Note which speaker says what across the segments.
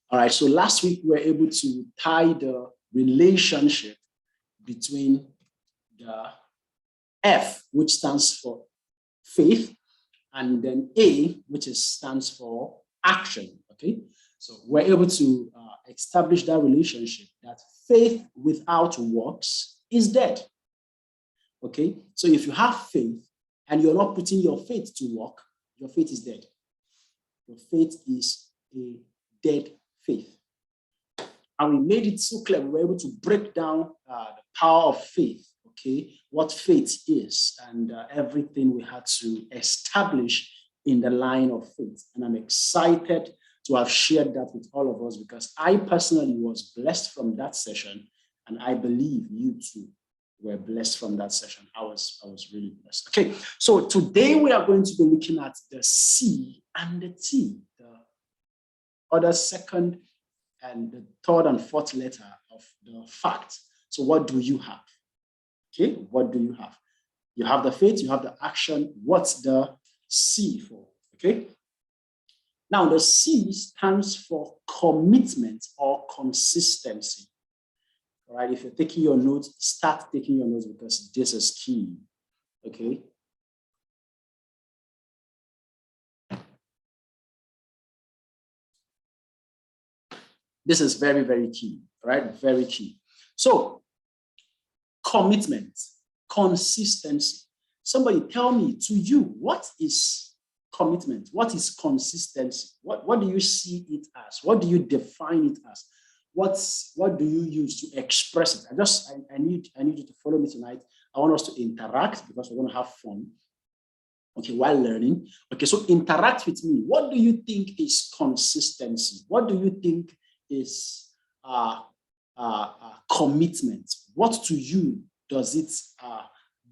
Speaker 1: All right, so last week we were able to tie the relationship between the F, which stands for faith, and then A, which stands for action, okay? So we're able to establish that relationship that faith without works is dead, okay? So if you have faith and you're not putting your faith to work, your faith is dead. Your faith is a dead faith. And we made it so clear, we were able to break down the power of faith, okay, what faith is, and everything we had to establish in the line of faith. And I'm excited to have shared that with all of us because I personally was blessed from that session, and I believe you too were blessed from that session. I was really blessed. Okay, so today we are going to be looking at the C and the T, the other second and the third and fourth letter of the fact. So what do you have? Okay, what do you have? You have the faith, you have the action. What's the C for? Okay. Now the C stands for commitment or consistency. All right, if you're taking your notes, start taking your notes because this is key. Okay. This is very, very key, right? Very key. So, commitment, consistency. Somebody tell me, to you, what is commitment? What is consistency? What do you see it as? What do you define it as? What do you use to express it? I need you to follow me tonight. I want us to interact because we're going to have fun. Okay, while learning. Okay, so interact with me. What do you think is consistency? What do you think is commitment? What to you does it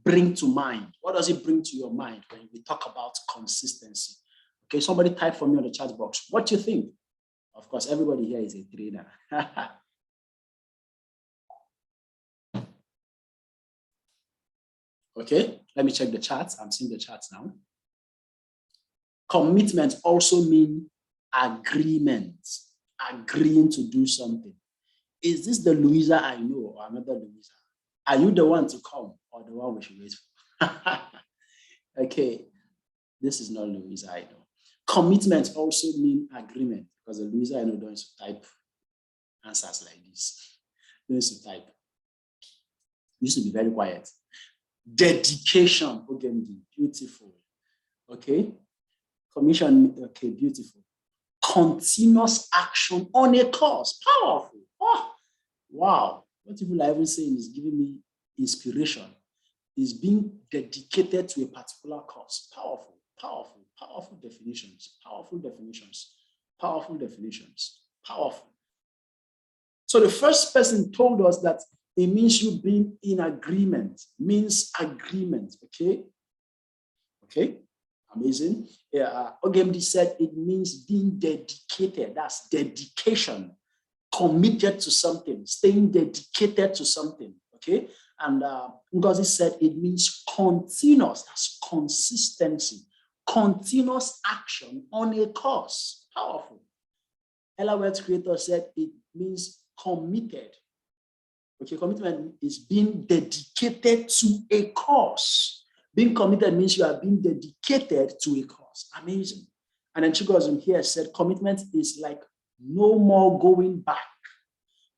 Speaker 1: bring to mind? What does it bring to your mind when we talk about consistency? Okay, somebody type for me on the chat box. What do you think? Of course, everybody here is a trainer. Okay, let me check the charts. I'm seeing the charts now. Commitment also means agreement. Agreeing to do something. Is this the Louisa I know or another Louisa? Are you the one to come or the one we should wait for? Okay, this is not Louisa I know. Commitment also means agreement because the Louisa I know don't type answers like this. Don't used to type. You used to be very quiet. Dedication, okay, beautiful. Okay, commission, okay, beautiful. Continuous action on a cause. Powerful. Oh, wow. What people are even saying is giving me inspiration. Is being dedicated to a particular cause. Powerful, powerful, powerful definitions. Powerful definitions. Powerful definitions. Powerful. So the first person told us that it means you being in agreement. Means agreement. Okay. Okay. Amazing. Yeah, Ogemdi said it means being dedicated. That's dedication, committed to something, staying dedicated to something. Okay. And Ngozi said it means continuous. That's consistency, continuous action on a cause. Powerful. Ella Wells Creator said it means committed. Okay, commitment is being dedicated to a cause. Being committed means you are being dedicated to a cause. Amazing. And then Chigozum here said commitment is like no more going back,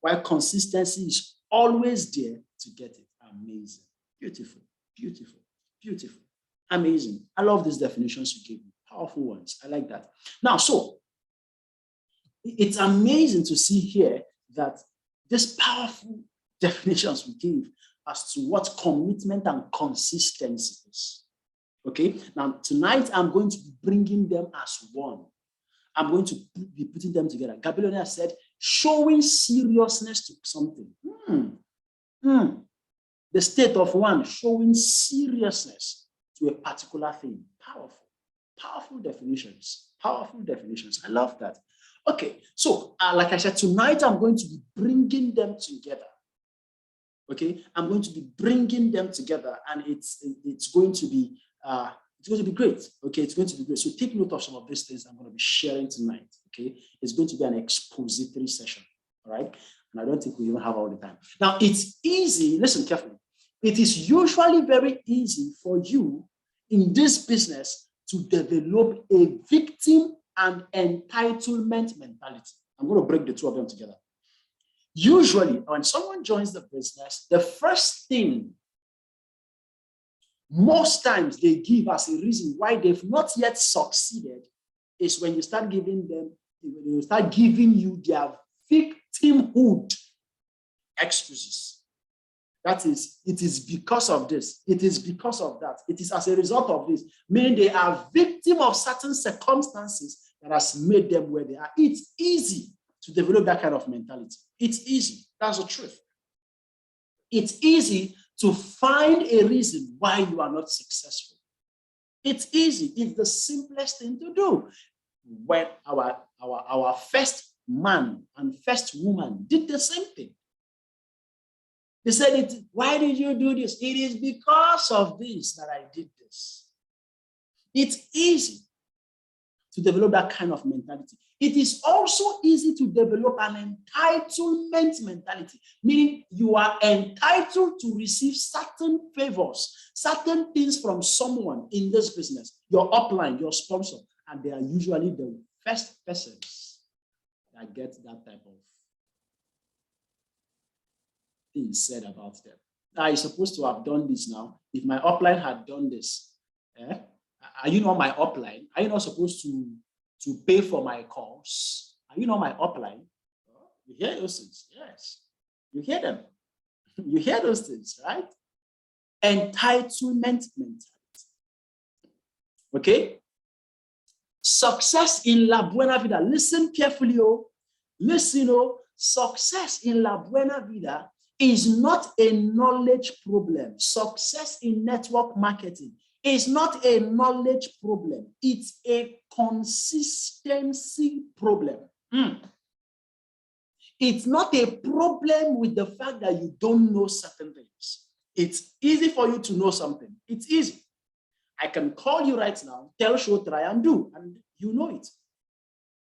Speaker 1: while consistency is always there to get it. Amazing. Beautiful, beautiful, beautiful. Amazing. I love these definitions you gave me. Powerful ones. I like that. Now, so it's amazing to see here that these powerful definitions we gave as to what commitment and consistency is. Okay, now tonight I'm going to be bringing them as one. I'm going to be putting them together. Gabriel said, showing seriousness to something. The state of one, showing seriousness to a particular thing. Powerful, powerful definitions. Powerful definitions. I love that. Okay, so like I said, tonight I'm going to be bringing them together. Okay, I'm going to be bringing them together, and it's going to be great. Okay, it's going to be great. So take note of some of these things I'm going to be sharing tonight. okay? It's going to be an expository session, all right? And I don't think we even have all the time. Now, it's easy, listen carefully. It is usually very easy for you in this business to develop a victim and entitlement mentality. I'm going to break the two of them together. Usually, when someone joins the business, the first thing most times they give as a reason why they've not yet succeeded is when you start giving them, when you start giving you their victimhood excuses. That is, it is because of this, it is because of that, it is as a result of this, meaning they are victim of certain circumstances that has made them where they are. It's easy to develop that kind of mentality. It's easy. That's the truth. It's easy to find a reason why you are not successful. It's easy. It's the simplest thing to do. When our first man and first woman did the same thing. They said, why did you do this? It is because of this that I did this. It's easy to develop that kind of mentality. It is also easy to develop an entitlement mentality, meaning you are entitled to receive certain favors, certain things from someone in this business, your upline, your sponsor, and they are usually the first persons that get that type of things said about them. Now, you're supposed to have done this now. If my upline had done this, are you not my upline? Are you not supposed to pay for my course? Are you not my upline? You hear those things? Yes. You hear them. You hear those things, right? Entitlement mentality. Okay? Success in La Buena Vida. Listen carefully, oh. Listen, oh. Success in La Buena Vida is not a knowledge problem. Success in network marketing is not a knowledge problem. It's a consistency problem. It's not a problem with the fact that you don't know certain things. It's easy for you to know something. It's easy. I can call you right now, tell, show, try, and do, and you know it.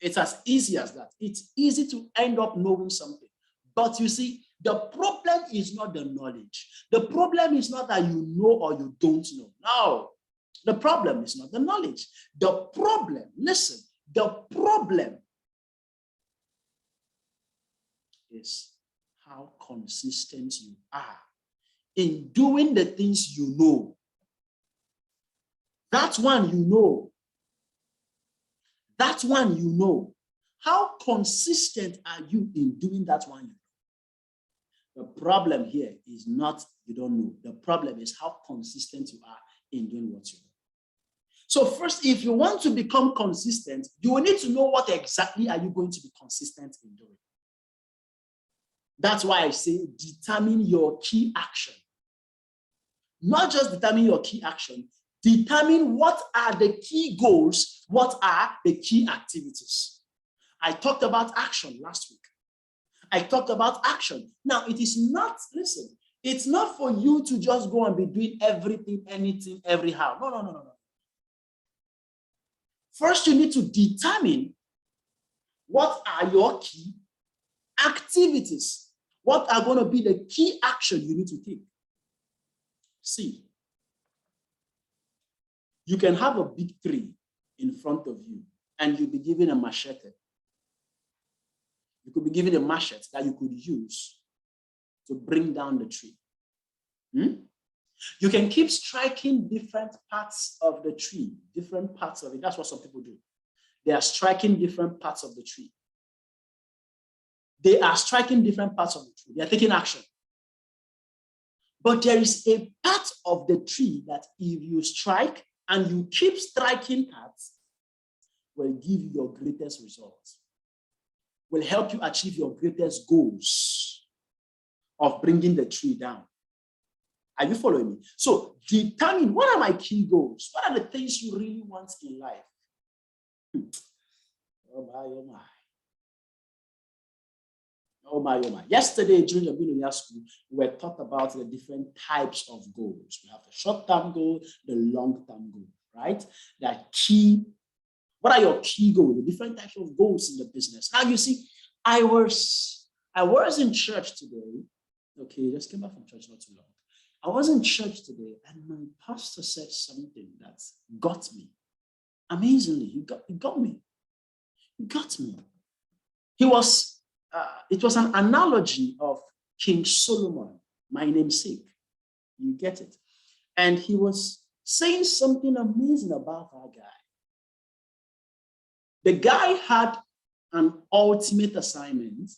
Speaker 1: It's as easy as that. It's easy to end up knowing something. But you see, the problem is not the knowledge. The problem is not that you know or you don't know. No, the problem is not the knowledge. The problem, listen, the problem is how consistent you are in doing the things you know. That one you know. That one you know. How consistent are you in doing that one you know? The problem here is not you don't know. The problem is how consistent you are in doing what you know. So first, if you want to become consistent, you will need to know what exactly are you going to be consistent in doing. That's why I say determine your key action. Not just determine your key action, determine what are the key goals, what are the key activities. I talked about action last week. I talked about action. Now, it is not, listen, it's not for you to just go and be doing everything, anything, everyhow. No, no, no, no, no. First, you need to determine what are your key activities. What are going to be the key action you need to take? See, you can have a big tree in front of you and you'll be given a machete. You could be given a machete that you could use to bring down the tree. You can keep striking different parts of the tree, different parts of it. That's what some people do. They are striking different parts of the tree. They are striking different parts of the tree. They are taking action. But there is a part of the tree that if you strike and you keep striking parts, will give you your greatest results, will help you achieve your greatest goals of bringing the tree down. Are you following me? So determine what are my key goals? What are the things you really want in life? Oh my, oh my. Oh my, oh my. Yesterday during the Millionaire School, we were taught about the different types of goals. We have the short-term goal, the long-term goal, right? That key. What are your key goals? The different types of goals in the business. Now you see, I was in church today. Okay, just came back from church not too long. I was in church today, and my pastor said something that got me. Amazingly, he got me. He got me. It was an analogy of King Solomon, my namesake. You get it? And he was saying something amazing about our guy. The guy had an ultimate assignment,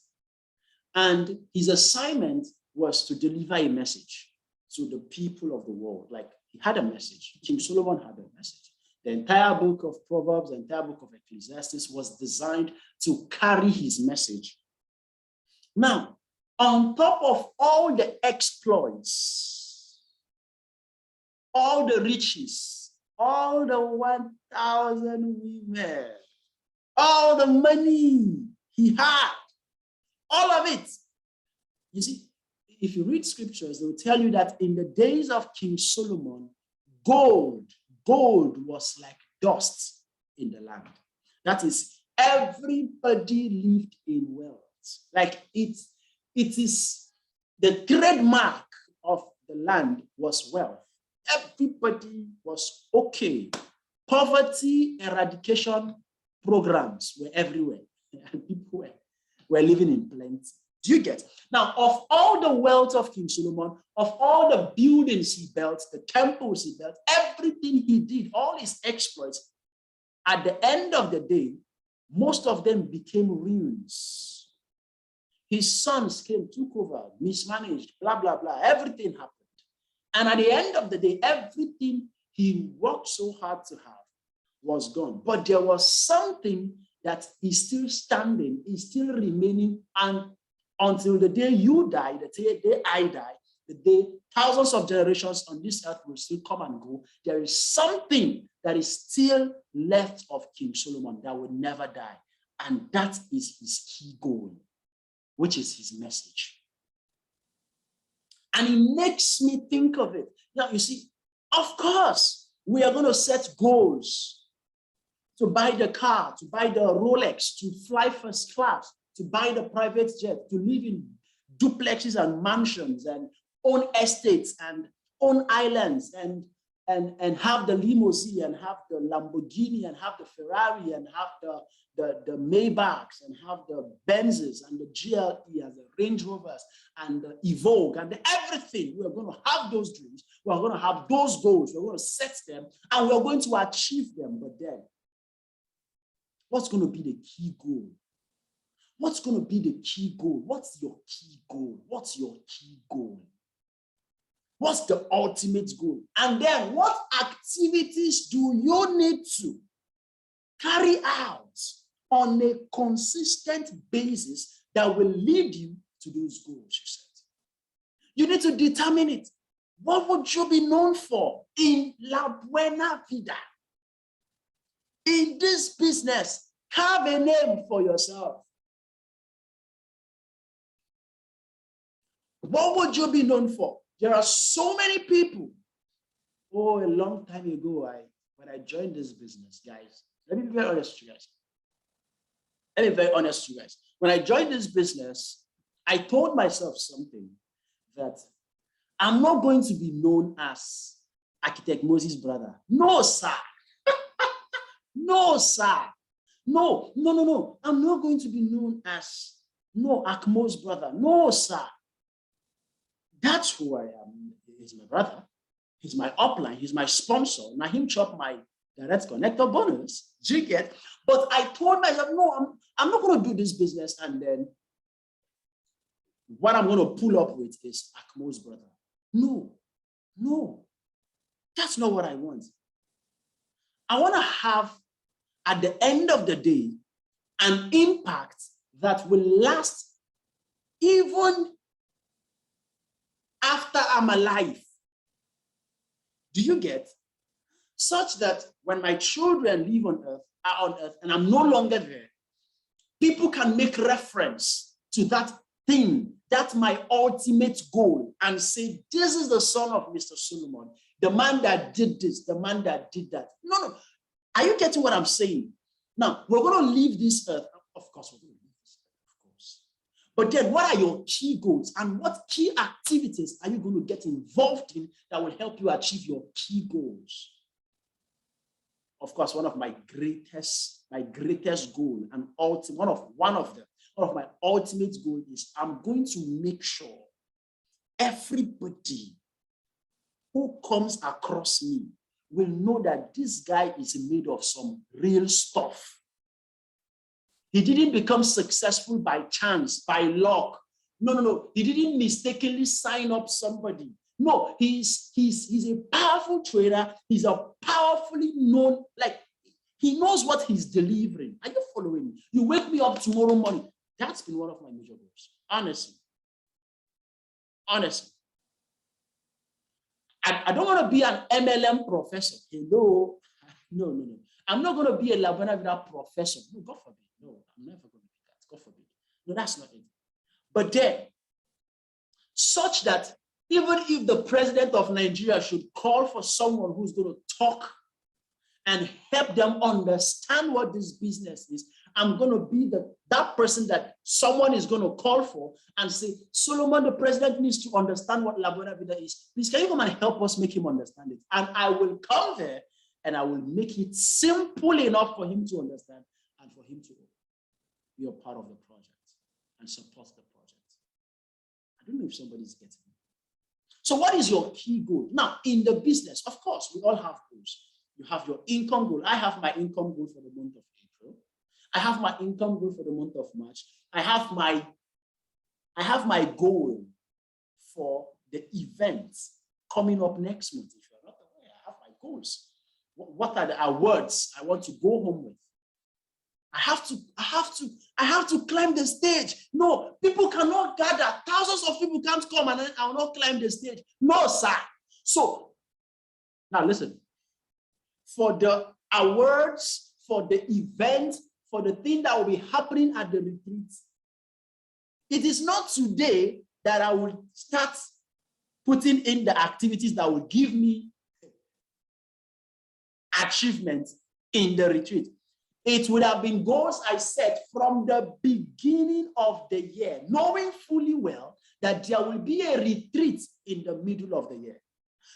Speaker 1: and his assignment was to deliver a message to the people of the world. Like, he had a message. King Solomon had a message. The entire book of Proverbs, the entire book of Ecclesiastes was designed to carry his message. Now, on top of all the exploits, all the riches, all the 1,000 women, all the money he had, all of it. You see, if you read scriptures, they'll tell you that in the days of King Solomon, gold was like dust in the land. That is, everybody lived in wealth. Like, it is the trademark of the land was wealth. Everybody was okay. Poverty eradication programs were everywhere, and people were living in plenty. Do you get? Now, of all the wealth of King Solomon, of all the buildings he built, the temples he built, everything he did, all his exploits, at the end of the day, most of them became ruins. His sons came, took over, mismanaged, blah, blah, blah. Everything happened. And at the end of the day, everything he worked so hard to have was gone. But there was something that is still standing, is still remaining, and until the day you die, the day I die, the day thousands of generations on this earth will still come and go, there is something that is still left of King Solomon that will never die. And that is his key goal, which is his message. And it makes me think of it. Now, you see, of course, we are going to set goals to buy the car, to buy the Rolex, to fly first class, to buy the private jet, to live in duplexes and mansions and own estates and own islands and have the limousine and have the Lamborghini and have the Ferrari and have the Maybachs and have the Benzes and the GLE and the Range Rovers and the Evoque and everything. We're going to have those dreams. We're going to have those goals. We're going to set them and we're going to achieve them. But then, what's going to be the key goal? What's going to be the key goal? What's your key goal? What's your key goal? What's the ultimate goal? And then what activities do you need to carry out on a consistent basis that will lead you to those goals you set? You need to determine it. What would you be known for in La Buena Vida? In this business, carve a name for yourself. What would you be known for? There are so many people. Oh, a long time ago, when I joined this business, guys, let me be very honest with you guys. Let me be very honest with you guys. When I joined this business, I told myself something that I'm not going to be known as Architect Moses' brother. No, sir. No, sir. No. I'm not going to be known as Akmo's brother. No, sir. That's who I am. He's my brother. He's my upline. He's my sponsor. Now him chop my direct connector bonus. Do you get? But I told myself, no, I'm not going to do this business. And then what I'm going to pull up with is Akmo's brother. No. That's not what I want. I want to have, at the end of the day, an impact that will last even after I'm alive. Do you get? Such that when my children live on earth, and I'm no longer there, people can make reference to that thing, that's my ultimate goal, and say, this is the son of Mr. Solomon, the man that did this, the man that did that. No. Are you getting what I'm saying? Now, we're going to leave this earth. Of course, we're going to leave this earth, of course. But then what are your key goals and what key activities are you going to get involved in that will help you achieve your key goals? Of course, one of my greatest goal and ultimate, one of my ultimate goal is I'm going to make sure everybody who comes across me will know that this guy is made of some real stuff. He didn't become successful by chance, by luck. No. He didn't mistakenly sign up somebody. No, he's a powerful trader. He's a powerfully known, like he knows what he's delivering. Are you following me? You wake me up tomorrow morning. That's been one of my major goals. Honestly. I don't want to be an MLM professor. Hello. No. I'm not going to be a La Buena Vida professor. No, God forbid. No, I'm never going to be that. God forbid. No, that's not it. But then, such that even if the president of Nigeria should call for someone who's going to talk and help them understand what this business is, I'm going to be that person that someone is going to call for and say, Solomon, the president needs to understand what La Buena Vida is. Please, can you come and help us make him understand it? And I will come there and I will make it simple enough for him to understand and for him to be a part of the project and support the project. I don't know if somebody's getting it. So what is your key goal? Now, in the business, of course, we all have goals. You have your income goal. I have my income goal for the month of April. I have my income goal for the month of March. I have my goal for the events coming up next month. If you're not aware, I have my goals. What are the awards I want to go home with? I have to climb the stage. No, people cannot gather. Thousands of people can't come and I will not climb the stage. No, sir. So now listen. For the awards, for the event, for the thing that will be happening at the retreat, it is not today that I will start putting in the activities that will give me achievements in the retreat. It would have been goals I set from the beginning of the year, knowing fully well that there will be a retreat in the middle of the year.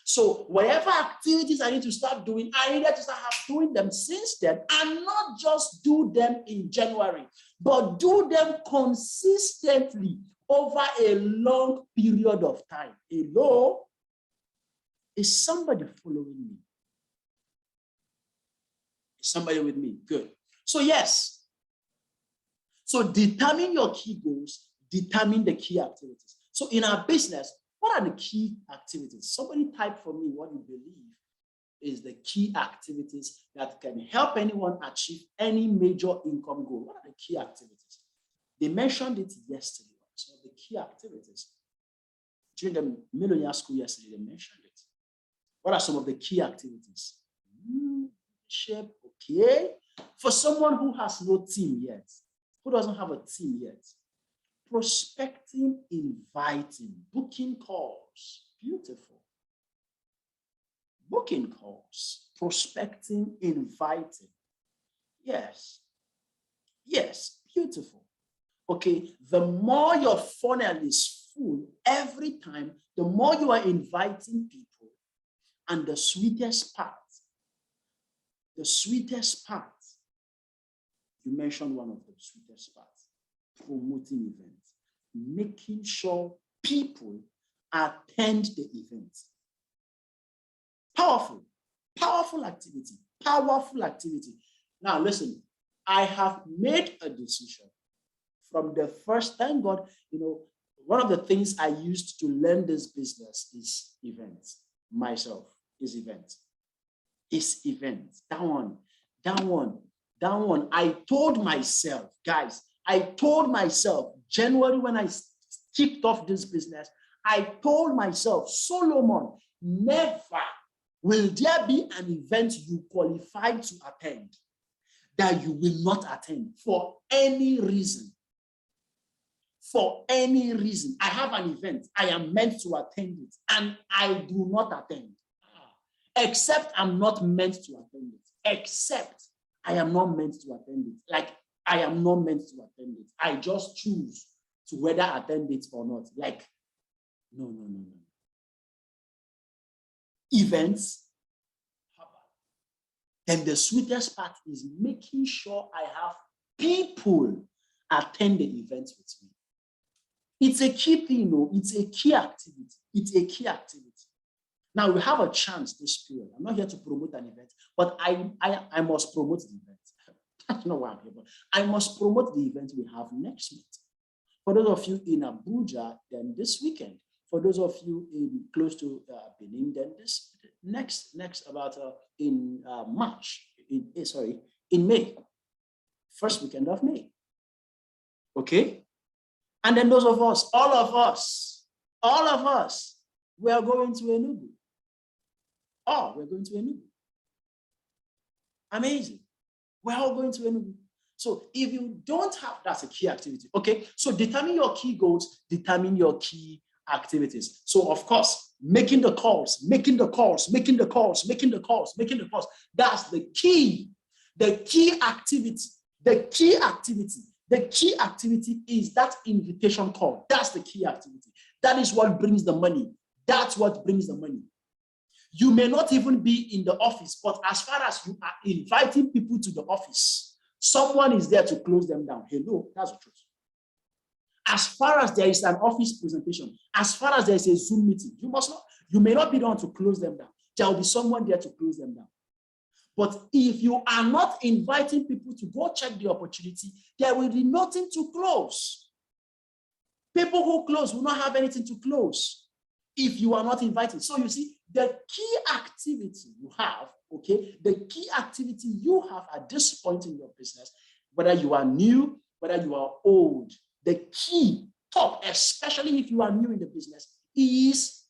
Speaker 1: So whatever activities I need to start doing, I needed to start doing them since then, and not just do them in January, but do them consistently over a long period of time. Hello? Is somebody following me? Is somebody with me? Good. So yes. So determine your key goals, determine the key activities. So in our business, what are the key activities? Somebody type for me what you believe is the key activities that can help anyone achieve any major income goal. What are the key activities? They mentioned it yesterday. So the key activities. During the Millionaire School yesterday, they mentioned it. What are some of the key activities? Shape, okay. For someone who has no team yet, who doesn't have a team yet, prospecting, inviting, booking calls. Beautiful. Booking calls, prospecting, inviting. Yes. Yes, beautiful. Okay, the more your funnel is full every time, the more you are inviting people. And the sweetest part, you mentioned one of the sweetest parts, promoting events, making sure people attend the event. Powerful activity, powerful activity. Now listen, I have made a decision from the first time, God, one of the things I used to learn this business is events. Myself is events. That one. I told myself, guys, January when I kicked off this business, I told myself, Solomon, never will there be an event you qualified to attend that you will not attend for any reason. For any reason. I have an event. I am meant to attend it, and I do not attend. Except I'm not meant to attend it. Except I am not meant to attend it. Like, I am not meant to attend it. I just choose to whether attend it or not. Like, no. Events. And the sweetest part is making sure I have people attend the event with me. It's a key thing, it's a key activity. It's a key activity. Now we have a chance this period. I'm not here to promote an event, but I must promote the event. I don't know why I'm here, but I must promote the event we have next month. For those of you in Abuja, then this weekend. For those of you in close to Benin, then this next about in March, in May, first weekend of May. Okay, and then those of us, all of us, we are going to Enugu. Oh, we're going to Enugu. Amazing. We're all going to Enugu. So if you don't have, that's a key activity. Okay, so determine your key goals, determine your key activities. So of course, making the calls. That's the key. The key activity is that invitation call. That's the key activity. That is what brings the money. That's what brings the money. You may not even be in the office, but as far as you are inviting people to the office, someone is there to close them down. Hello, that's the truth. As far as there is an office presentation, as far as there is a Zoom meeting, you may not be the one to close them down. There will be someone there to close them down. But if you are not inviting people to go check the opportunity, there will be nothing to close. People who close will not have anything to close if you are not invited. So you see, the key activity you have, okay, the key activity you have at this point in your business, whether you are new, whether you are old, the key top, especially if you are new in the business, is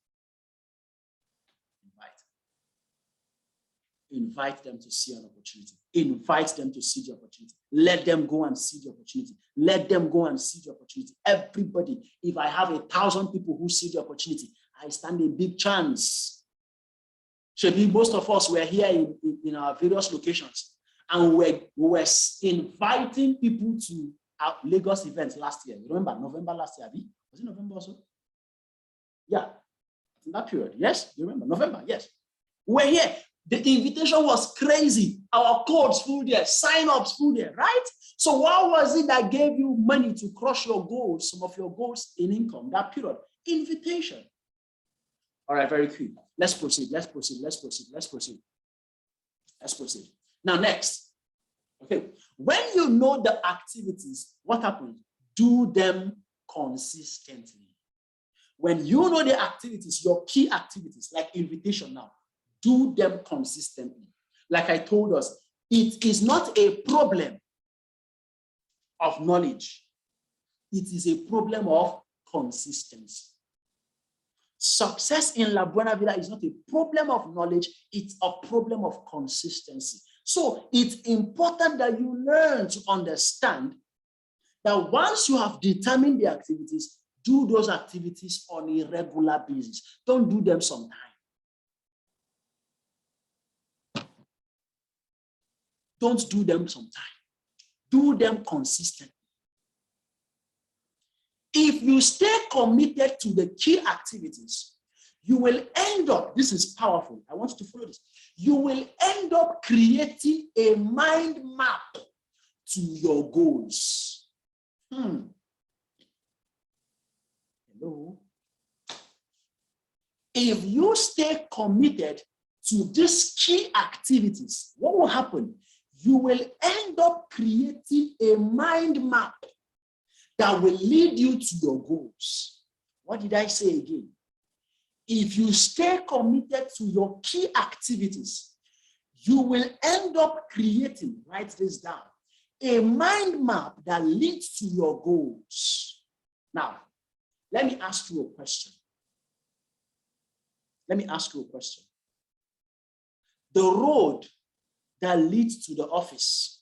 Speaker 1: invite them to see an opportunity. Invite them to see the opportunity. Let them go and see the opportunity. Let them go and see the opportunity. Everybody, if I have 1,000 people who see the opportunity, I stand a big chance. Most of us were here in our various locations, and we were inviting people to our Lagos event last year. You remember November last year? Was it November also? Yeah, in that period. Yes, you remember November? Yes, we're here. The invitation was crazy. Our codes full there, sign-ups full there, right? So what was it that gave you money to crush your goals, some of your goals in income, that period? Invitation. All right, very quick. Let's proceed. Now, next. Okay. When you know the activities, what happens? Do them consistently. When you know the activities, your key activities, like invitation now, do them consistently. Like I told us, it is not a problem of knowledge. It is a problem of consistency. Success in La Buena Vida is not a problem of knowledge, it's a problem of consistency. So it's important that you learn to understand that once you have determined the activities, do those activities on a regular basis. Don't do them sometimes. Don't do them sometimes. Do them consistently. If you stay committed to the key activities, you will end up, this is powerful, I want you to follow this, you will end up creating a mind map to your goals. Hello? If you stay committed to these key activities, what will happen? You will end up creating a mind map that will lead you to your goals. What did I say again? If you stay committed to your key activities, you will end up creating, write this down, a mind map that leads to your goals. Now, let me ask you a question. The road that leads to the office,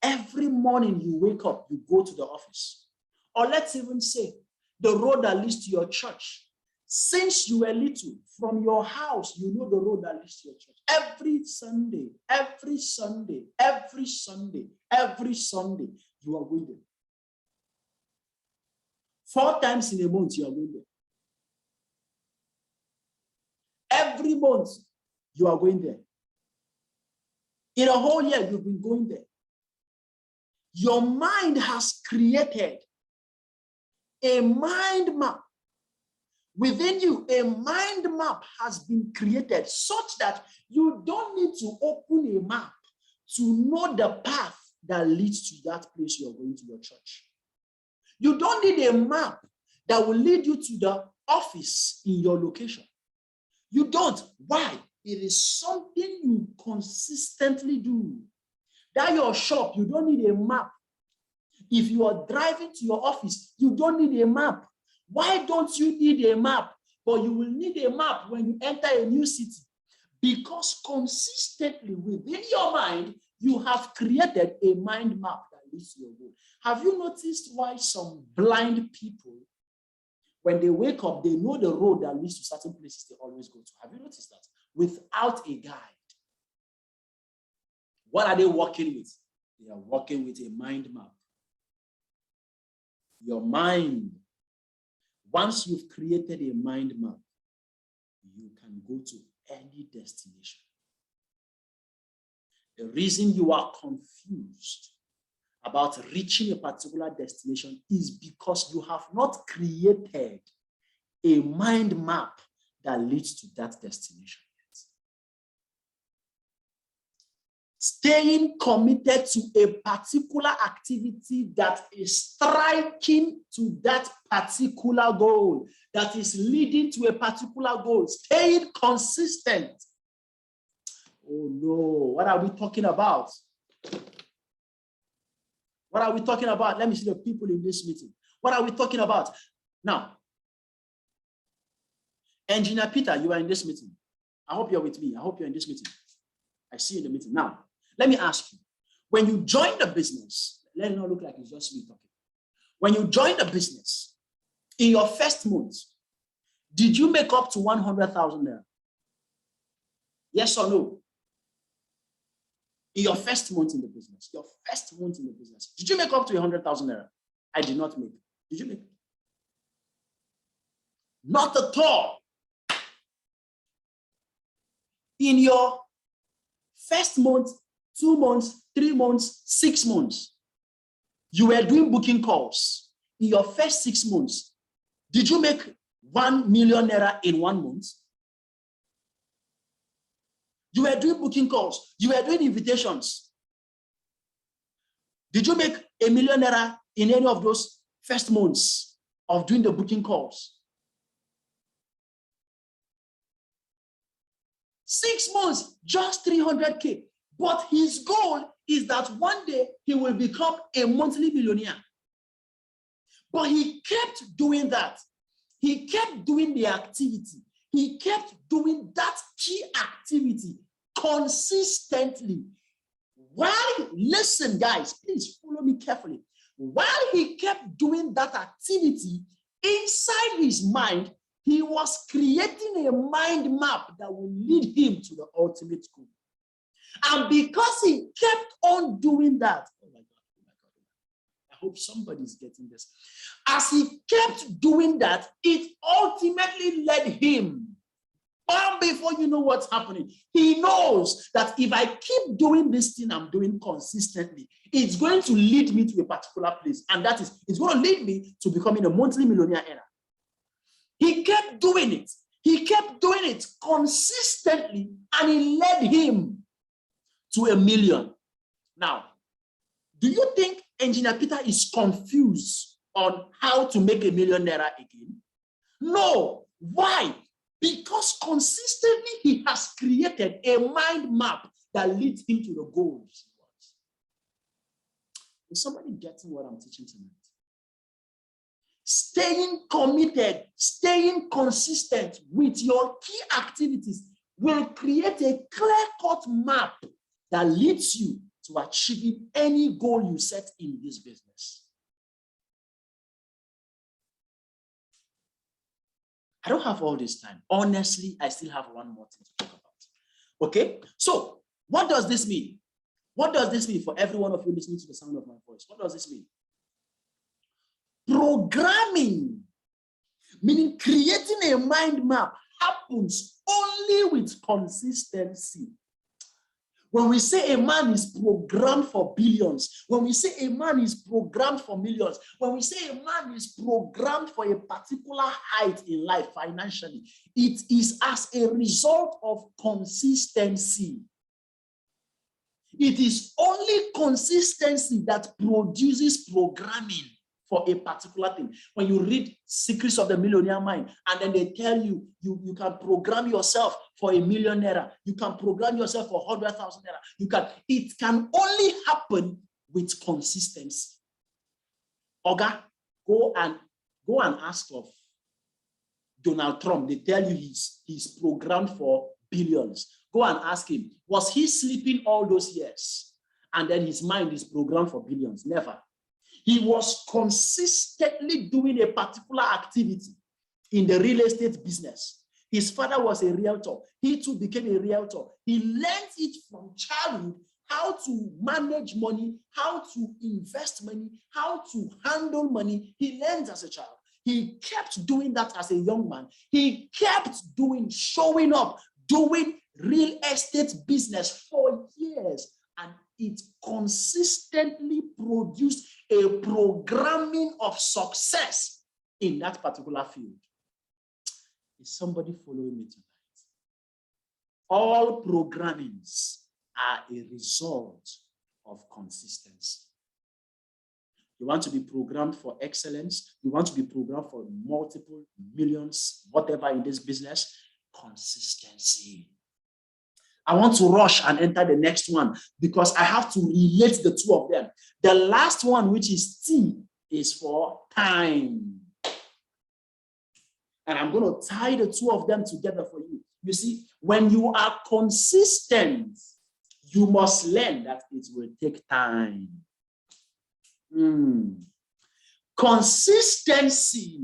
Speaker 1: every morning you wake up, you go to the office. Or let's even say the road that leads to your church. Since you were little, from your house, you know the road that leads to your church. Every Sunday, every Sunday, every Sunday, every Sunday, you are going there. 4 times in a month, you are going there. Every month, you are going there. In a whole year, you've been going there. Your mind has created a mind map. Within you, a mind map has been created such that you don't need to open a map to know the path that leads to that place you are going to your church. You don't need a map that will lead you to the office in your location. You don't. Why? It is something you consistently do. That your shop, you don't need a map. If you are driving to your office, you don't need a map. Why don't you need a map? But you will need a map when you enter a new city. Because consistently within your mind, you have created a mind map that leads to your goal. Have you noticed why some blind people, when they wake up, they know the road that leads to certain places they always go to? Have you noticed that? Without a guide. What are they working with? They are working with a mind map. Your mind, once you've created a mind map, you can go to any destination. The reason you are confused about reaching a particular destination is because you have not created a mind map that leads to that destination yet. Staying committed to a particular activity that is striking to that particular goal, that is leading to a particular goal, staying consistent. Oh no, what are we talking about? What are we talking about? Let me see the people in this meeting. What are we talking about? Now, Engineer Peter, you are in this meeting. I hope you're with me. I hope you're in this meeting. I see you in the meeting. Now, let me ask you, when you join the business, let it not look like it's just me talking. When you join the business, in your first month, did you make up to 100,000 naira? Yes or no? In your first month in the business, did you make up to 100,000 naira? I did not make. Did you make? Not at all. In your first month, 2 months, 3 months, 6 months, you were doing booking calls. In your first 6 months, did you make 1 million naira in 1 month? You were doing booking calls. You were doing invitations. Did you make 1 million naira in any of those first months of doing the booking calls? 6 months, just 300K. But his goal is that one day he will become a monthly millionaire. But he kept doing that. He kept doing the activity. He kept doing that key activity consistently. While, listen, guys, please follow me carefully. While he kept doing that activity, inside his mind, he was creating a mind map that will lead him to the ultimate goal. And because he kept on doing that, oh my God, I hope somebody's getting this. As he kept doing that, it ultimately led him. Before you know what's happening, he knows that if I keep doing this thing I'm doing consistently, it's going to lead me to a particular place. And that is, it's going to lead me to becoming a monthly millionaire earner. He kept doing it. He kept doing it consistently, and it led him to 1 million. Now, do you think Engineer Peter is confused on how to make 1 million naira again? No. Why? Because consistently he has created a mind map that leads him to the goals. Is somebody getting what I'm teaching tonight? Staying committed, staying consistent with your key activities will create a clear-cut map that leads you to achieving any goal you set in this business. I don't have all this time. Honestly, I still have one more thing to talk about. Okay, so what does this mean? What does this mean for every one of you listening to the sound of my voice? What does this mean? Programming, meaning creating a mind map, happens only with consistency. When we say a man is programmed for billions, when we say a man is programmed for millions, when we say a man is programmed for a particular height in life financially, it is as a result of consistency. It is only consistency that produces programming for a particular thing. When you read Secrets of the Millionaire Mind, and then they tell you, you can program yourself for $1 million, you can program yourself for 100,000 naira. It can only happen with consistency. Oga, go and ask of Donald Trump. They tell you he's programmed for billions. Go and ask him, was he sleeping all those years? And then his mind is programmed for billions? Never. He was consistently doing a particular activity in the real estate business. His father was a realtor. He too became a realtor. He learned it from childhood, how to manage money, how to invest money, how to handle money. He learned as a child. He kept doing that as a young man. He kept showing up, doing real estate business for years. And it consistently produced a programming of success in that particular field. Is somebody following me tonight? All programmings are a result of consistency. You want to be programmed for excellence. You want to be programmed for multiple millions, whatever in this business. Consistency. I want to rush and enter the next one because I have to relate the two of them. The last one, which is T, is for time. And I'm going to tie the two of them together for you. You see, when you are consistent, you must learn that it will take time. Consistency.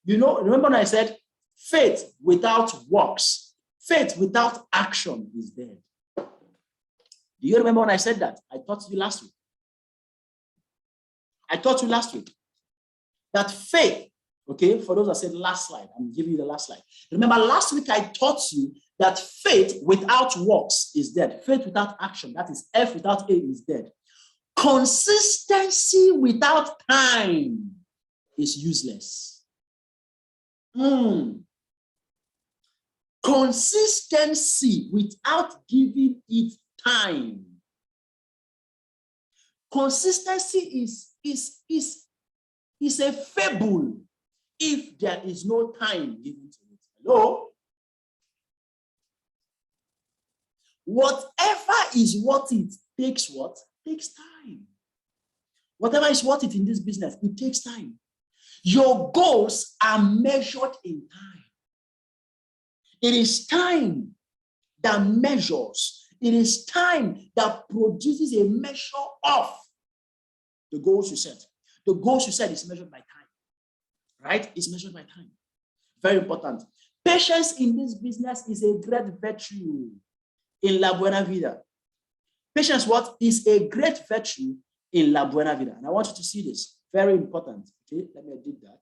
Speaker 1: You know, remember when I said faith without works, faith without action is dead. Do you remember when I said that? I taught you last week. That faith, okay, for those that said last slide, I'm giving you the last slide. Remember last week I taught you that faith without works is dead. Faith without action, that is F without A, is dead. Consistency without time is useless. Consistency without giving it time. Consistency is a fable if there is no time given to it. Hello? Whatever is what it takes, what? Takes time. Whatever is worth it in this business, it takes time. Your goals are measured in time. It is time that measures. It is time that produces a measure of the goals you set. The goals you set is measured by time, right? It's measured by time. Very important. Patience in this business is a great virtue in La Buena Vida. Patience, what is a great virtue in La Buena Vida? And I want you to see this. Very important. Okay, let me edit that.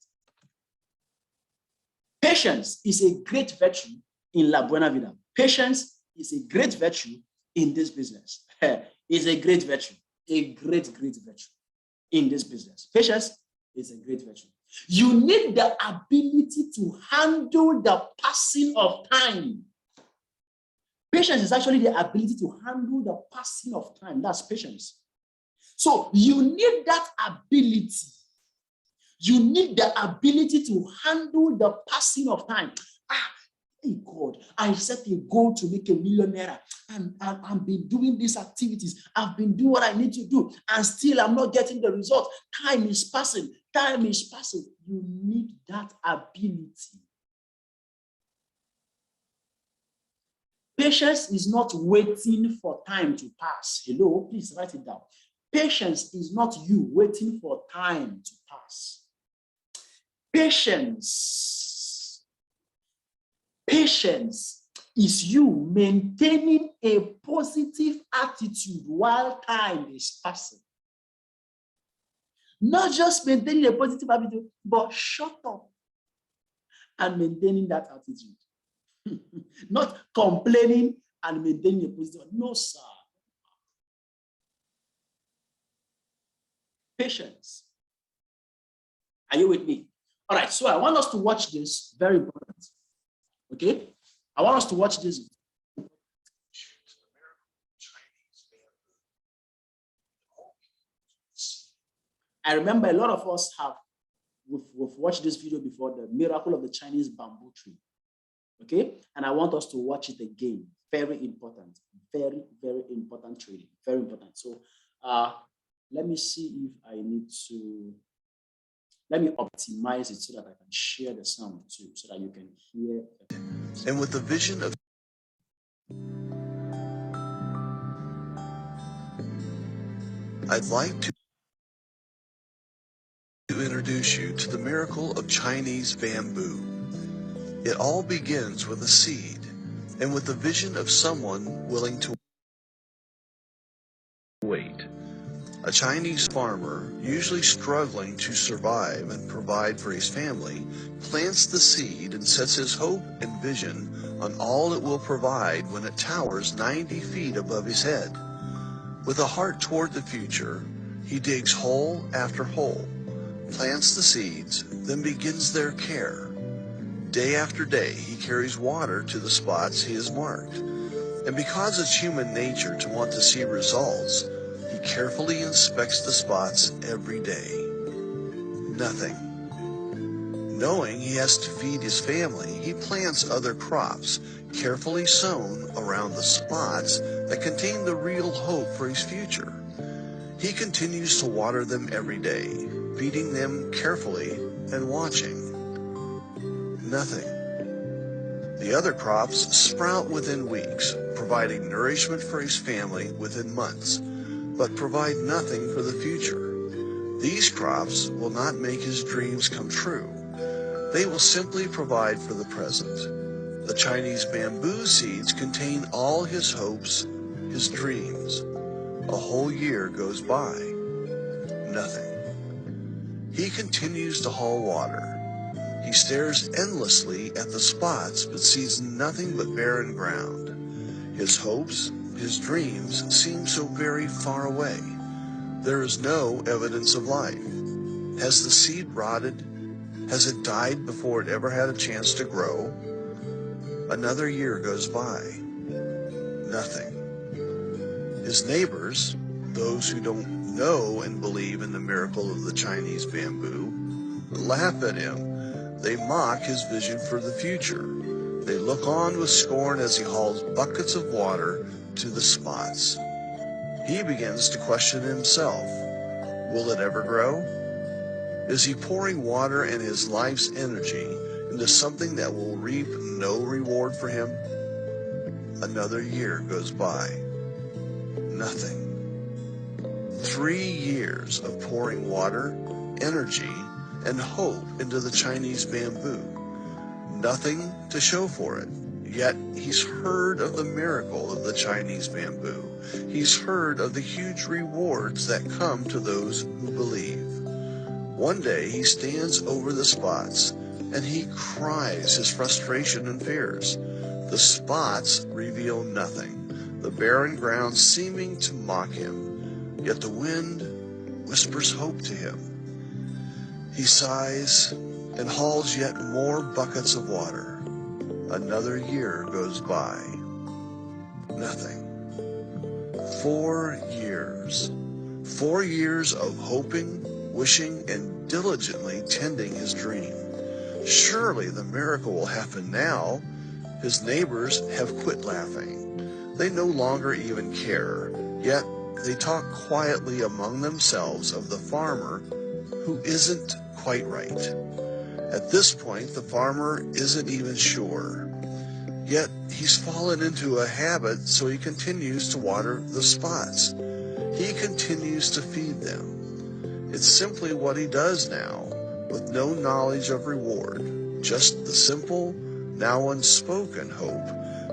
Speaker 1: Patience is a great virtue in La Buena Vida. Patience is a great virtue in this business. It's a great virtue. A great virtue in this business. Patience is a great virtue. You need the ability to handle the passing of time. Patience is actually the ability to handle the passing of time. That's patience. So you need that ability. You need the ability to handle the passing of time. Hey God, I set a goal to make $1 million, and I've been doing these activities. I've been doing what I need to do, and still I'm not getting the result. Time is passing. Time is passing. You need that ability. Patience is not waiting for time to pass. Hello, please write it down. Patience is not you waiting for time to pass. Patience Patience is you maintaining a positive attitude while time is passing. Not just maintaining a positive attitude, but shut up and maintaining that attitude. Not complaining and maintaining a positive. No, sir. Patience. Are you with me? All right, so I want us to watch this. Very important. Okay? I want us to watch this. I remember a lot of us we've watched this video before, the miracle of the Chinese bamboo tree. Okay? And I want us to watch it again. Very important. Very, very important training. Very important. So let me see if I need to, let me optimize it so that I can share the sound too, so that you can hear.
Speaker 2: And with the vision of I'd like to introduce you to the miracle of Chinese bamboo. It all begins with a seed, and with the vision of someone willing to wait. A Chinese farmer, usually struggling to survive and provide for his family, plants the seed and sets his hope and vision on all it will provide when it towers 90 feet above his head. With a heart toward the future, he digs hole after hole, plants the seeds, then begins their care. Day after day, he carries water to the spots he has marked. And because it's human nature to want to see results, he carefully inspects the spots every day. Nothing. Knowing he has to feed his family, he plants other crops, carefully sown around the spots that contain the real hope for his future. He continues to water them every day, feeding them carefully and watching. Nothing. The other crops sprout within weeks, providing nourishment for his family within months, but provide nothing for the future. These crops will not make his dreams come true. They will simply provide for the present. The Chinese bamboo seeds contain all his hopes, his dreams. A whole year goes by. Nothing. He continues to haul water. He stares endlessly at the spots, but sees nothing but barren ground. His hopes, his dreams seem so very far away. There is no evidence of life. Has the seed rotted? Has it died before it ever had a chance to grow? Another year goes by. Nothing. His neighbors, those who don't know and believe in the miracle of the Chinese bamboo, laugh at him. They mock his vision for the future. They look on with scorn as he hauls buckets of water to the spots. He begins to question himself. Will it ever grow? Is he pouring water and his life's energy into something that will reap no reward for him? Another year goes by. Nothing. 3 years of pouring water, energy, and hope into the Chinese bamboo. Nothing to show for it. Yet he's heard of the miracle of the Chinese bamboo. He's heard of the huge rewards that come to those who believe. One day he stands over the spots and he cries his frustration and fears. The spots reveal nothing, the barren ground seeming to mock him, yet the wind whispers hope to him. He sighs and hauls yet more buckets of water. Another year goes by. Nothing. 4 years. 4 years of hoping, wishing, and diligently tending his dream. Surely the miracle will happen now. His neighbors have quit laughing. They no longer even care, yet they talk quietly among themselves of the farmer who isn't quite right. At this point, the farmer isn't even sure. Yet he's fallen into a habit, so he continues to water the spots. He continues to feed them. It's simply what he does now, with no knowledge of reward, just the simple, now unspoken hope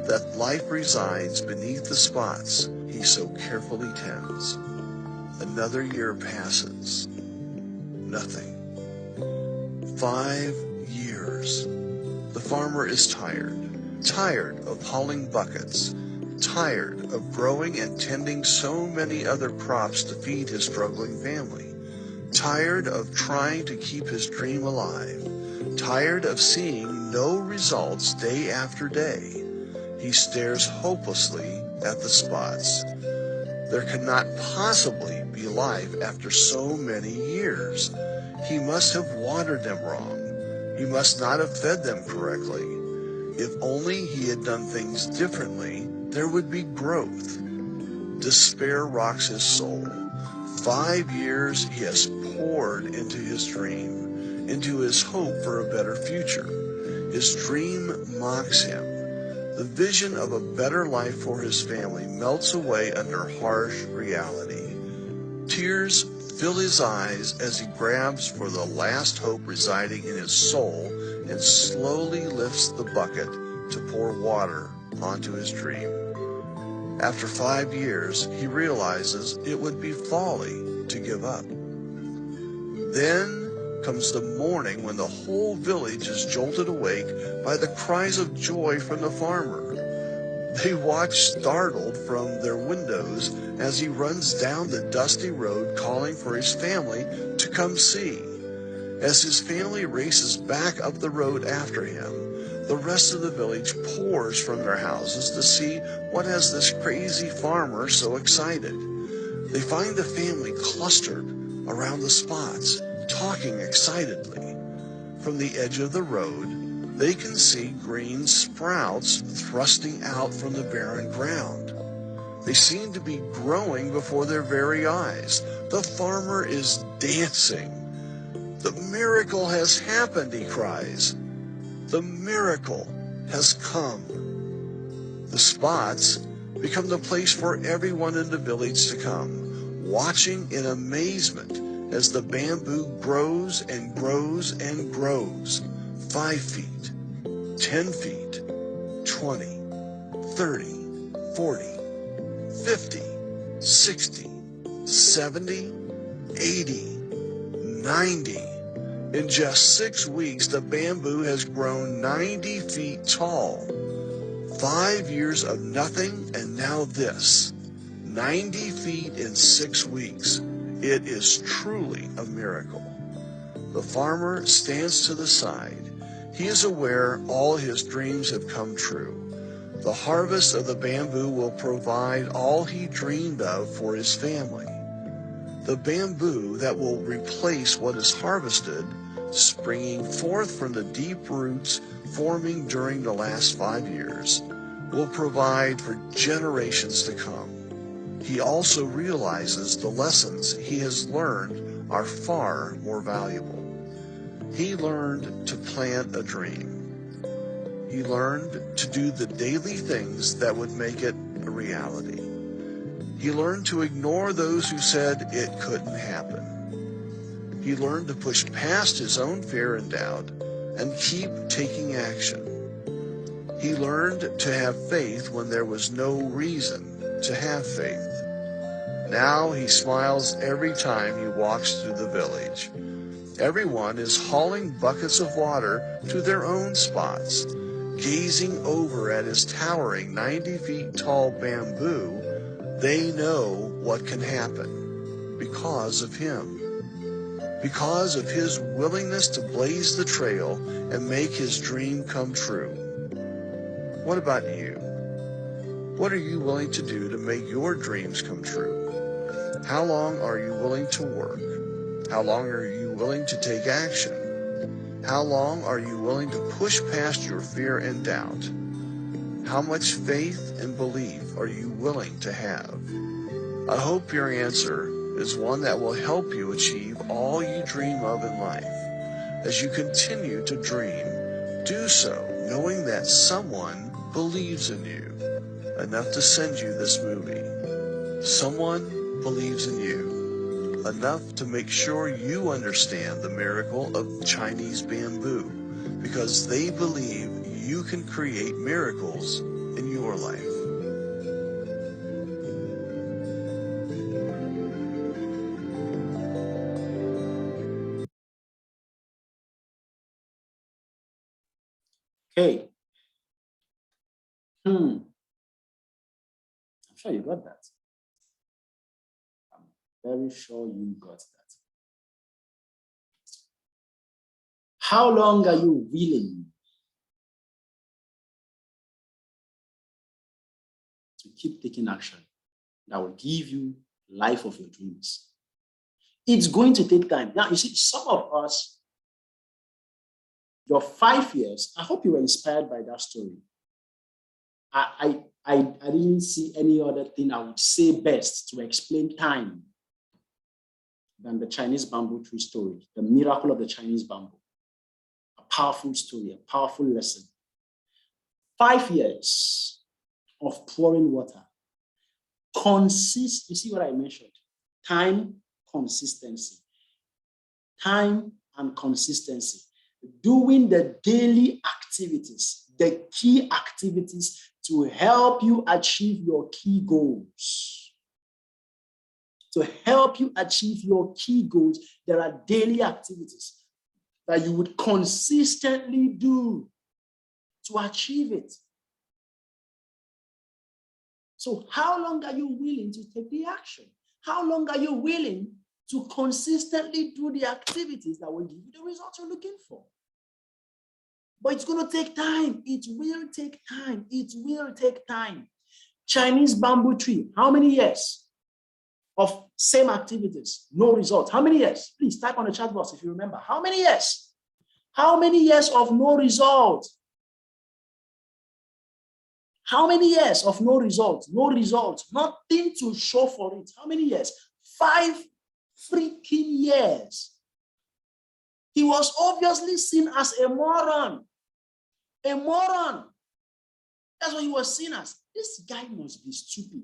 Speaker 2: that life resides beneath the spots he so carefully tends. Another year passes. Nothing. 5 years. The farmer is tired of hauling buckets, tired of growing and tending so many other crops to feed his struggling family, tired of trying to keep his dream alive, tired of seeing no results day after day. He stares hopelessly at the spots. There cannot possibly be life after so many years. He must have watered them wrong. He must not have fed them correctly. If only he had done things differently, there would be growth. Despair rocks his soul. 5 years he has poured into his dream, into his hope for a better future. His dream mocks him. The vision of a better life for his family melts away under harsh reality. Tears fill his eyes as he grabs for the last hope residing in his soul and slowly lifts the bucket to pour water onto his dream. After 5 years, he realizes it would be folly to give up. Then comes the morning when the whole village is jolted awake by the cries of joy from the farmer. They watch startled from their windows as he runs down the dusty road calling for his family to come see. As his family races back up the road after him, the rest of the village pours from their houses to see what has this crazy farmer so excited. They find the family clustered around the spots, talking excitedly. From the edge of the road, they can see green sprouts thrusting out from the barren ground. They seem to be growing before their very eyes. The farmer is dancing. The miracle has happened, he cries. The miracle has come. The spots become the place for everyone in the village to come, watching in amazement as the bamboo grows and grows and grows. 5 feet, 10 feet, 20, 30, 40, 50, 60, 70, 80, 90. In just 6 weeks, the bamboo has grown 90 feet tall. 5 years of nothing, and now this. 90 feet in 6 weeks. It is truly a miracle. The farmer stands to the side. He is aware all his dreams have come true. The harvest of the bamboo will provide all he dreamed of for his family. The bamboo that will replace what is harvested, springing forth from the deep roots forming during the last 5 years, will provide for generations to come. He also realizes the lessons he has learned are far more valuable. He learned to plant a dream. He learned to do the daily things that would make it a reality. He learned to ignore those who said it couldn't happen. He learned to push past his own fear and doubt and keep taking action. He learned to have faith when there was no reason to have faith. Now he smiles every time he walks through the village. Everyone is hauling buckets of water to their own spots. Gazing over at his towering 90 feet tall bamboo, they know what can happen because of him. Because of his willingness to blaze the trail and make his dream come true. What about you? What are you willing to do to make your dreams come true? How long are you willing to work? How long are you willing to take action? How long are you willing to push past your fear and doubt? How much faith and belief are you willing to have? I hope your answer is one that will help you achieve all you dream of in life. As you continue to dream, do so knowing that someone believes in you enough to send you this movie. Someone believes in you enough to make sure you understand the miracle of Chinese bamboo because they believe you can create miracles in your life.
Speaker 1: Okay. I'm sure you got that. I'm very sure you got that. How long are you willing to keep taking action that will give you life of your dreams? It's going to take time. Now, you see, some of us, your 5 years, I hope you were inspired by that story. I didn't see any other thing I would say best to explain time than the Chinese bamboo tree story, the miracle of the Chinese bamboo. A powerful story, a powerful lesson. 5 years of pouring water. You see what I mentioned? Time, consistency. Time and consistency. Doing the daily activities, the key activities to help you achieve your key goals. To help you achieve your key goals, there are daily activities that you would consistently do to achieve it. So how long are you willing to take the action? How long are you willing to consistently do the activities that will give you the results you're looking for? But it's going to take time. It will take time. It will take time. Chinese bamboo tree, how many years of same activities, no results? How many years? Please type on the chat box if you remember. How many years? How many years of no result? How many years of no results? No results. Nothing to show for it. How many years? 5 freaking years. He was obviously seen as a moron. A moron. That's what he was seen as. This guy must be stupid.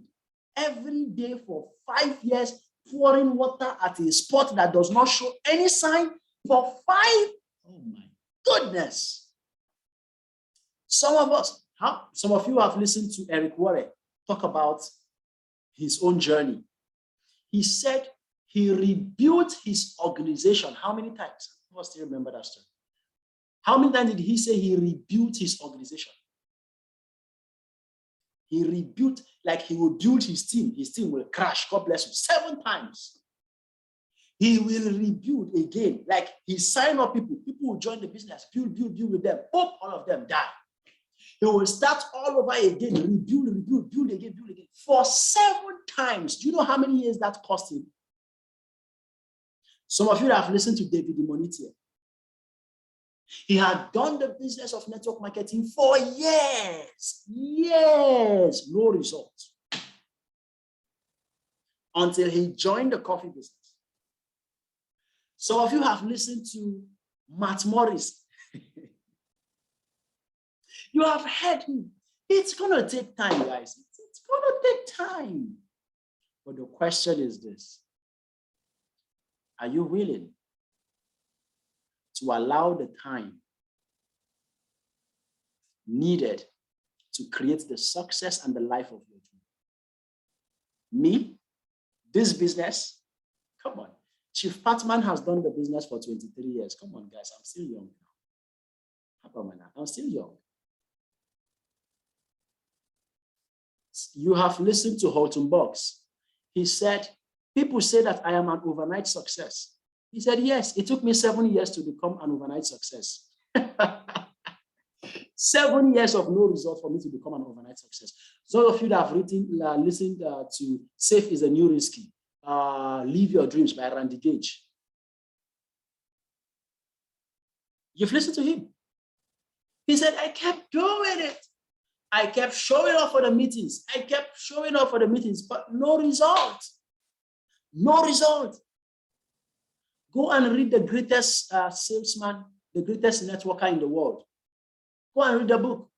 Speaker 1: Every day for 5 years, pouring water at a spot that does not show any sign for 5. Oh my goodness. Some of you have listened to Eric Worre talk about his own journey. He said he rebuilt his organization. How many times? Who still remember that story? How many times did he say he rebuilt his organization? He rebuilt, like he will build his team. His team will crash. God bless you. 7 times. He will rebuild again. Like he signed up people. People will join the business. Build with them. Hope all of them die. He will start all over again. Rebuild, build again. For 7 times. Do you know how many years that cost him? Some of you have listened to David Imonitie. He had done the business of network marketing for years, no results. Until he joined the coffee business. Some of you have listened to Matt Morris. You have heard him. It's going to take time, guys. It's going to take time. But the question is this. Are you willing to allow the time needed to create the success and the life of your dream? Me, this business, come on. Chief Patman has done the business for 23 years. Come on, guys, I'm still young now. I'm still young. You have listened to Holton Box. He said, people say that I am an overnight success. He said, yes, it took me 7 years to become an overnight success. 7 years of no result for me to become an overnight success. Some of you that have listened to Safe is a New Risky, Live Your Dreams by Randy Gage. You've listened to him. He said, I kept doing it. I kept showing up for the meetings. But no result. No result. Go and read the greatest salesman, the greatest networker in the world. Go and read the book.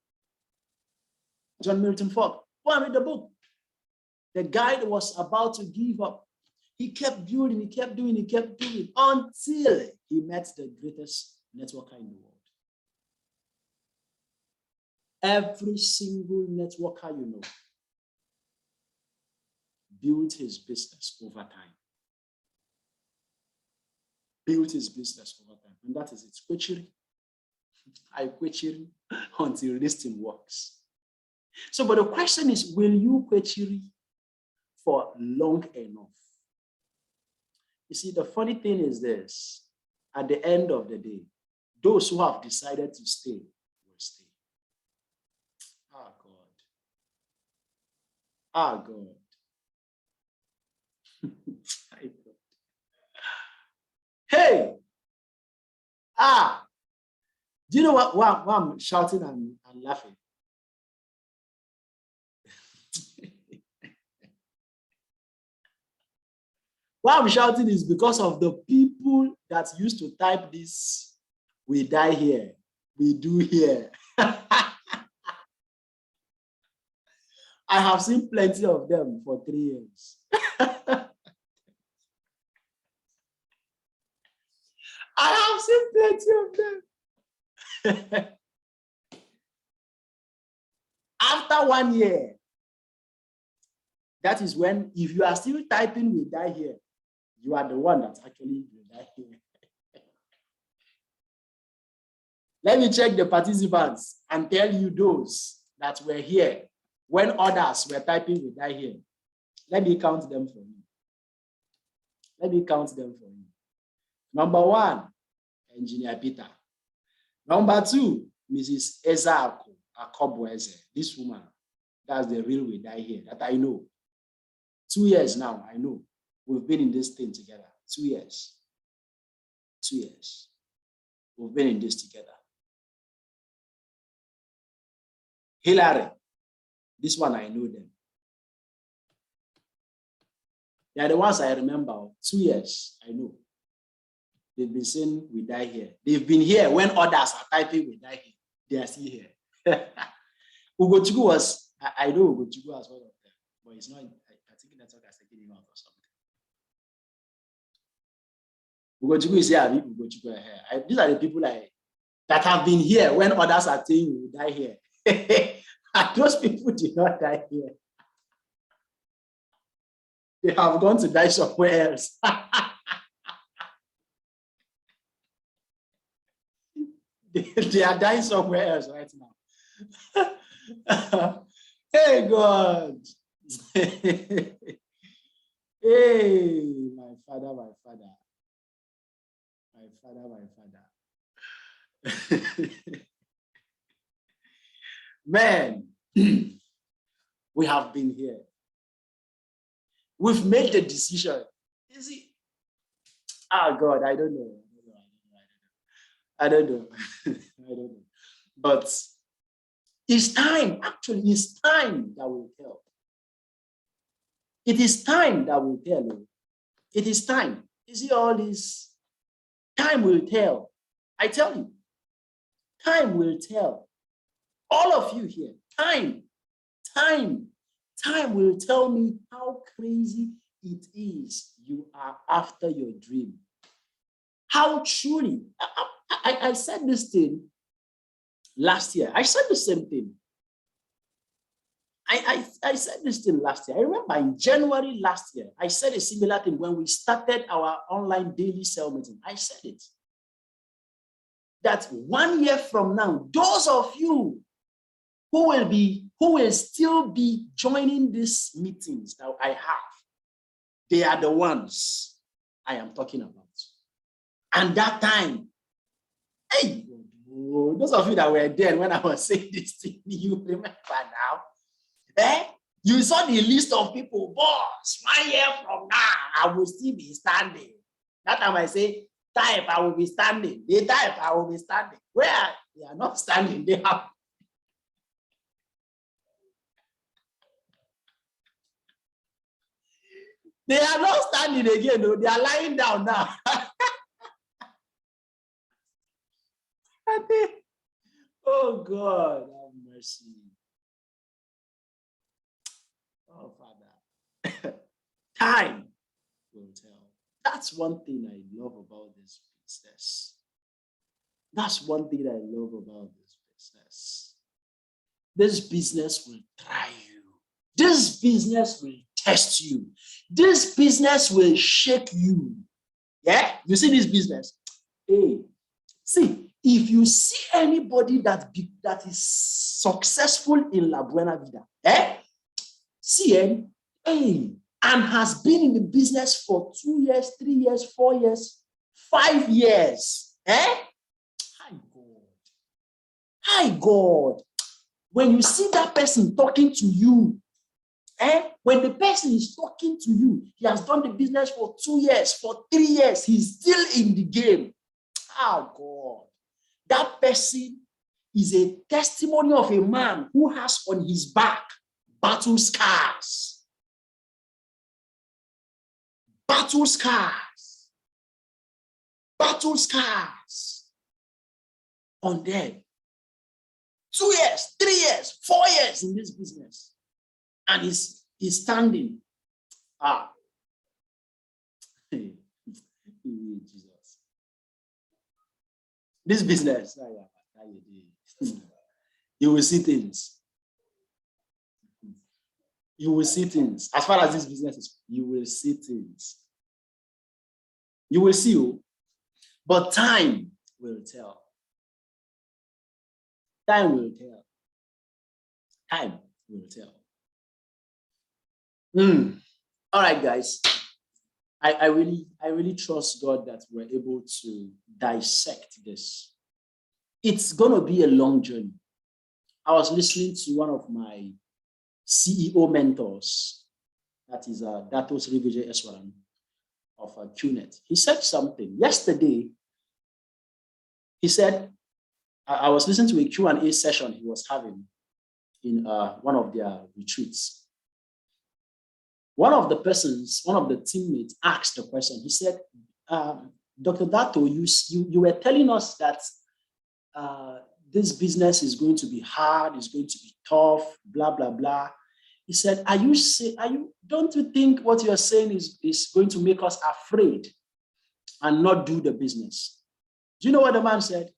Speaker 1: John Milton Fogg. Go and read the book. The guy that was about to give up. He kept building, he kept doing until he met the greatest networker in the world. Every single networker you know built his business over time. Built his business over time. And that is it. Quechiri. I quechiri until this thing works. So, but the question is, will you quechiri for long enough? You see, the funny thing is this. At the end of the day, those who have decided to stay will stay. Ah, God. Ah, God. Hey! Ah! Do you know why I'm shouting and laughing? Why I'm shouting is because of the people that used to type this, we die here, we do here. I have seen plenty of them for 3 years. I have seen plenty of them. After 1 year, that is when, if you are still typing we die here, you are the one that actually will die here. Let me check the participants and tell you those that were here when others were typing we die here. Let me count them for you. Let me count them for you. Number 1, Engineer Peter. Number 2, Mrs. Eza Akobweze. This woman, that's the real we die here that I know. 2 years now, I know. We've been in this thing together. 2 years. 2 years. We've been in this together. Hillary. This one, I know them. They are the ones I remember. 2 years, I know. They've been saying we die here. They've been here when others are typing we die here. They are still here. Ugochukwu was, I know Ugochukwu as one of them, but it's not, I think network has taken him out or something. Ugochukwu is here, Ugochukwu here. These are the people that have been here when others are saying we will die here. And those people did not die here. They have gone to die somewhere else. They are dying somewhere else right now. Hey, God. Hey, my father, my father. My father, my father. Man, we have been here. We've made the decision. Is it? Oh, God, I don't know. I don't know. I don't know. But it's time. Actually, it's time that will tell. It is time that will tell. It is time. You see all this? Time will tell. I tell you, time will tell. All of you here, time will tell me how crazy it is you are after your dream. How truly, I said this thing last year. I said the same thing. I said this thing last year. I remember in January last year, I said a similar thing when we started our online daily cell meeting. I said it. That 1 year from now, those of you who will still be joining these meetings that I have, they are the ones I am talking about. And that time, hey, those of you that were there when I was saying this thing, you remember now? You saw the list of people, boss, 1 year from now, I will still be standing. That time I say, type, I will be standing. They type, I will be standing. Where they are not standing, they have. They are not standing again, no, they are lying down now. Oh, God, have mercy. Oh, Father. Time will tell. That's one thing I love about this business. That's one thing I love about this business. This business will try you. This business will test you. This business will shake you. Yeah, you see this business? Hey, see, if you see anybody that is successful in La Buena Vida, and has been in the business for 2 years, 3 years, 4 years, 5 years, Hi God. When you see that person talking to you, when the person is talking to you, he has done the business for 2 years, for 3 years, he's still in the game. Oh God. That person is a testimony of a man who has on his back battle scars. Battle scars. Battle scars on them. 2 years, 3 years, 4 years in this business. And he's standing. Jesus. This business, you will see things. You will see things. As far as this business is, you will see things. You will see, but time will tell. Time will tell. Time will tell. All right, guys. I really trust God that we're able to dissect this. It's going to be a long journey. I was listening to one of my CEO mentors, that is Datos Rivijay Eswaran of QNet. He said something yesterday. He said, I was listening to a Q&A session he was having in one of their retreats. One of the teammates asked the question. He said, Dr. Dato, you were telling us that this business is going to be hard, it's going to be tough, blah, blah, blah. He said, don't you think what you're saying is going to make us afraid and not do the business? Do you know what the man said?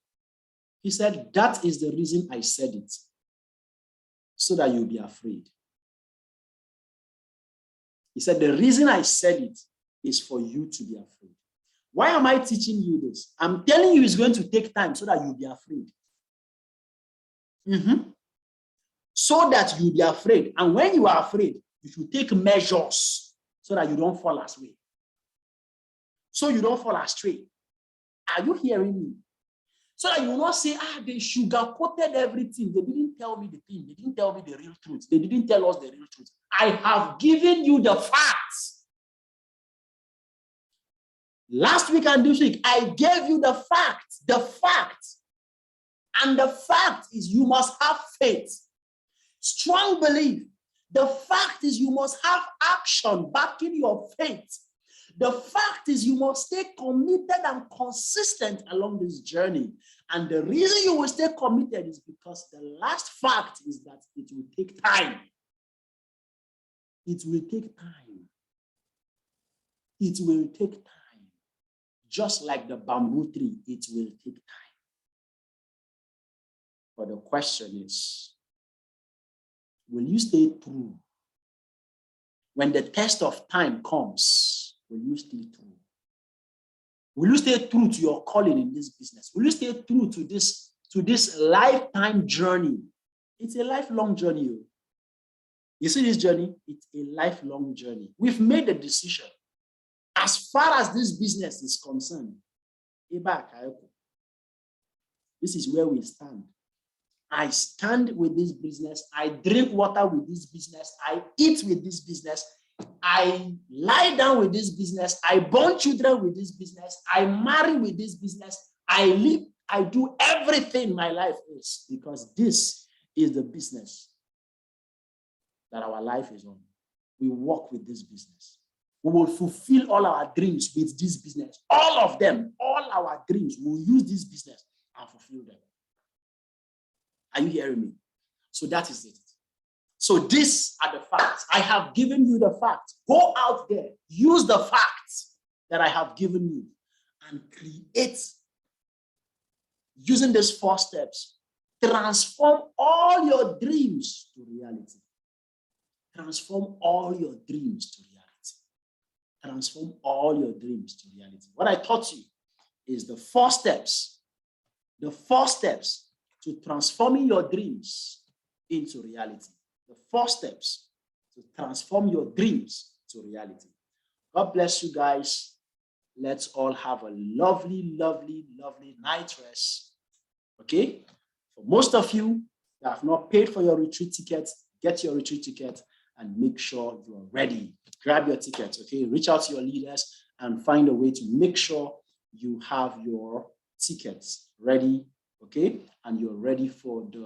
Speaker 1: He said, that is the reason I said it, so that you'll be afraid. He said, the reason I said it is for you to be afraid. Why am I teaching you this? I'm telling you it's going to take time so that you'll be afraid. So that you'll be afraid. And when you are afraid, you should take measures so that you don't fall astray. So you don't fall astray. Are you hearing me? So that you will not say, they sugar-coated everything. They didn't tell me the thing. They didn't tell me the real truth. They didn't tell us the real truth. I have given you the facts. Last week and this week, I gave you the facts. The facts. And the fact is you must have faith. Strong belief. The fact is you must have action backing your faith. The fact is you must stay committed and consistent along this journey. And the reason you will stay committed is because the last fact is that it will take time. It will take time. It will take time. Just like the bamboo tree, it will take time. But the question is, will you stay true? When the test of time comes, will you stay true? Will you stay true to your calling in this business? Will you stay true to this lifetime journey? It's a lifelong journey. You see this journey? It's a lifelong journey. We've made a decision. As far as this business is concerned, this is where we stand. I stand with this business. I drink water with this business. I eat with this business. I lie down with this business. I born children with this business. I marry with this business. I live. I do everything my life is because this is the business that our life is on. We work with this business. We will fulfill all our dreams with this business. All of them, all our dreams, we will use this business and fulfill them. Are you hearing me? So that is it. So these are the facts. I have given you the facts. Go out there, use the facts that I have given you and create, using these 4 steps, transform all your dreams to reality. Transform all your dreams to reality. Transform all your dreams to reality. What I taught you is the 4 steps. The 4 steps to transforming your dreams into reality. The 4 steps to transform your dreams to reality. God bless you guys. Let's all have a lovely, lovely, lovely night rest. Okay? For most of you that have not paid for your retreat ticket, get your retreat ticket and make sure you are ready. Grab your ticket, okay? Reach out to your leaders and find a way to make sure you have your tickets ready, okay? And you're ready for the